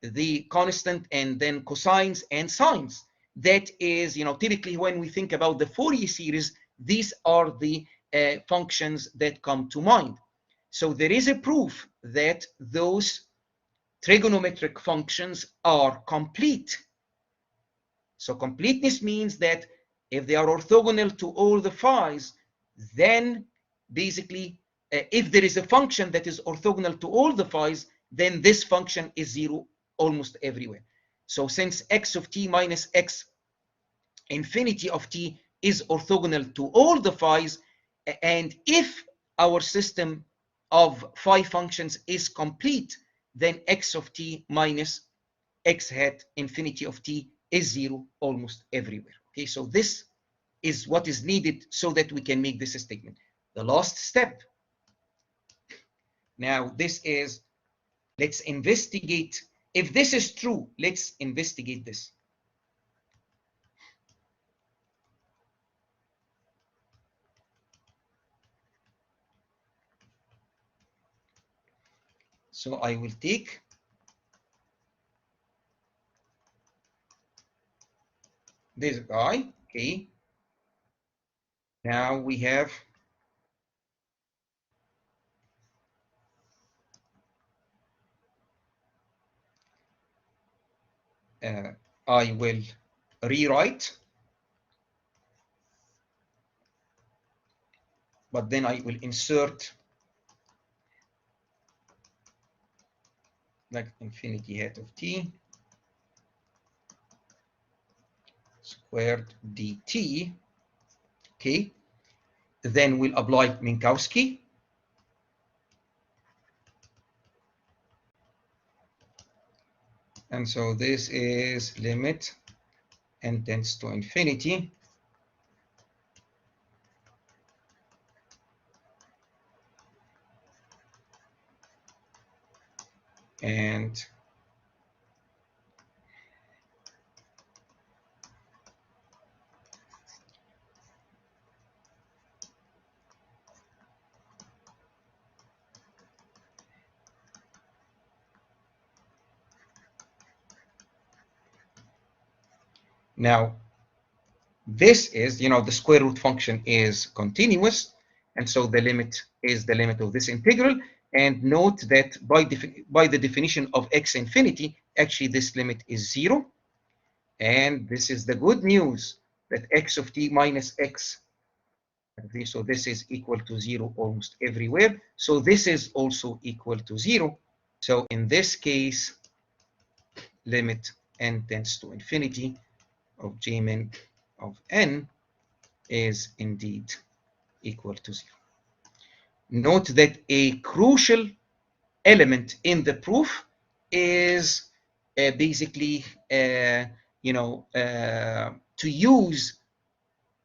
the constant and then cosines and sines. That is, typically when we think about the Fourier series, these are the functions that come to mind. So there is a proof that those trigonometric functions are complete. So completeness means that if they are orthogonal to all the phi's, then basically, if there is a function that is orthogonal to all the phi's, then this function is 0 almost everywhere. So since x of t minus x infinity of t is orthogonal to all the phi's, and if our system of phi functions is complete, then x of t minus x hat infinity of t is 0 almost everywhere. Okay, so this is what is needed so that we can make this statement. The last step. Now, this is, let's investigate. If this is true, let's investigate this. So I will take this guy, okay. Now we have I will rewrite, but then I will insert like infinity hat of t squared dt, okay. Then we'll apply Minkowski. And so this is limit n tends to infinity and now this is, the square root function is continuous, and so the limit is the limit of this integral. And note that by the definition of x infinity, actually this limit is 0. And this is the good news, that x of t minus x, okay, so this is equal to 0 almost everywhere. So this is also equal to 0. So in this case, limit n tends to infinity of j min of n is indeed equal to 0. Note that a crucial element in the proof is basically, to use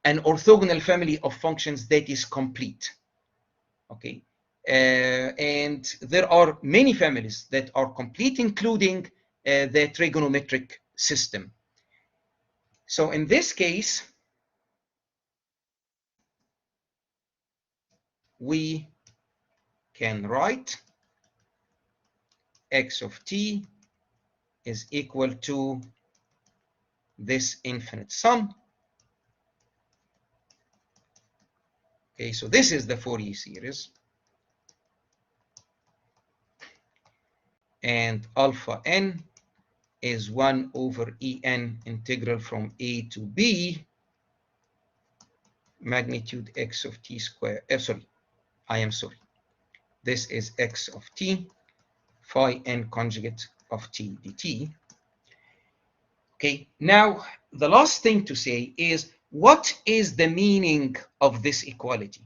an orthogonal family of functions that is complete. Okay, and there are many families that are complete, including the trigonometric system. So in this case, we can write x of t is equal to this infinite sum. Okay, so this is the Fourier series. And alpha n is 1 over en integral from a to b magnitude x of t square. Sorry. This is x of t phi n conjugate of t dt. Okay, now the last thing to say is, what is the meaning of this equality?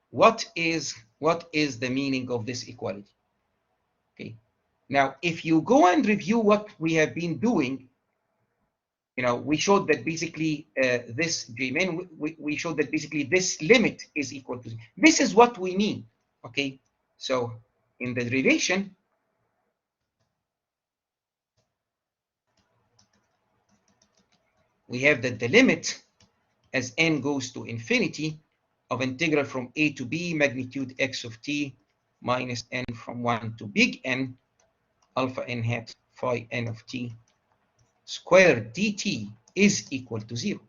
What is the meaning of this equality? Okay, now if you go and review what we have been doing, we showed that basically this J-min, we showed that basically this limit is equal to 0. This is what we mean. Okay, so in the derivation, we have that the limit as n goes to infinity of integral from a to b magnitude x of t minus n from 1 to big N alpha n hat phi n of t squared dt is equal to 0.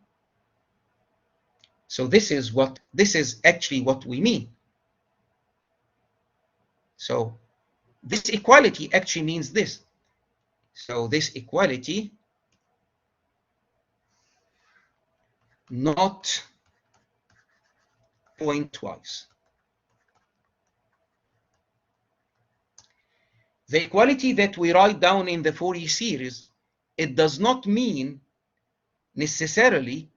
So this is actually what we mean. So this equality actually means this. So this equality not pointwise. The equality that we write down in the Fourier series, it does not mean necessarily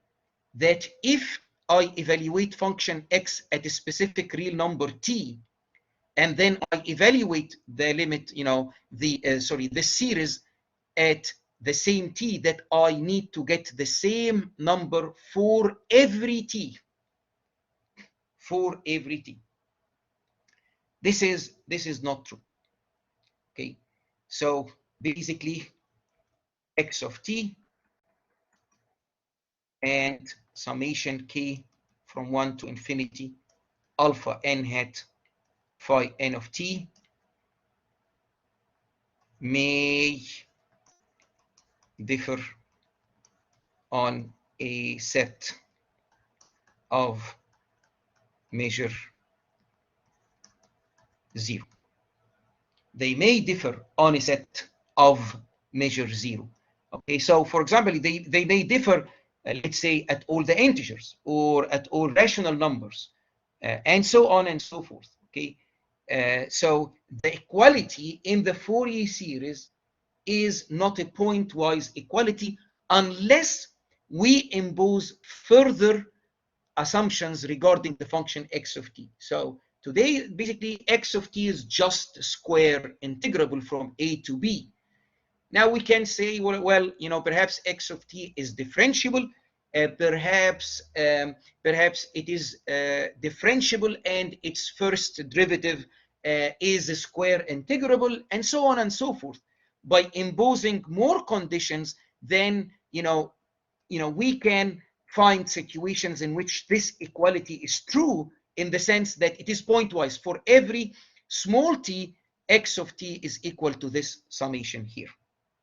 that if I evaluate function x at a specific real number t, and then I evaluate the limit, the series at the same t, that I need to get the same number for every t. For every t. This is not true. Okay, so basically x of t and summation k from 1 to infinity alpha n hat phi n of t may differ on a set of measure 0. They may differ on a set of measure 0. Okay, so for example, they may differ, let's say, at all the integers or at all rational numbers, and so on and so forth. Okay, so the equality in the Fourier series is not a pointwise equality unless we impose further assumptions regarding the function x of t. So today, basically, x of t is just square integrable from a to b. Now we can say, well, perhaps x of t is differentiable. Perhaps it is differentiable and its first derivative is a square integrable, and so on and so forth. By imposing more conditions, then we can find situations in which this equality is true, in the sense that it is pointwise. For every small t, x of t is equal to this summation here.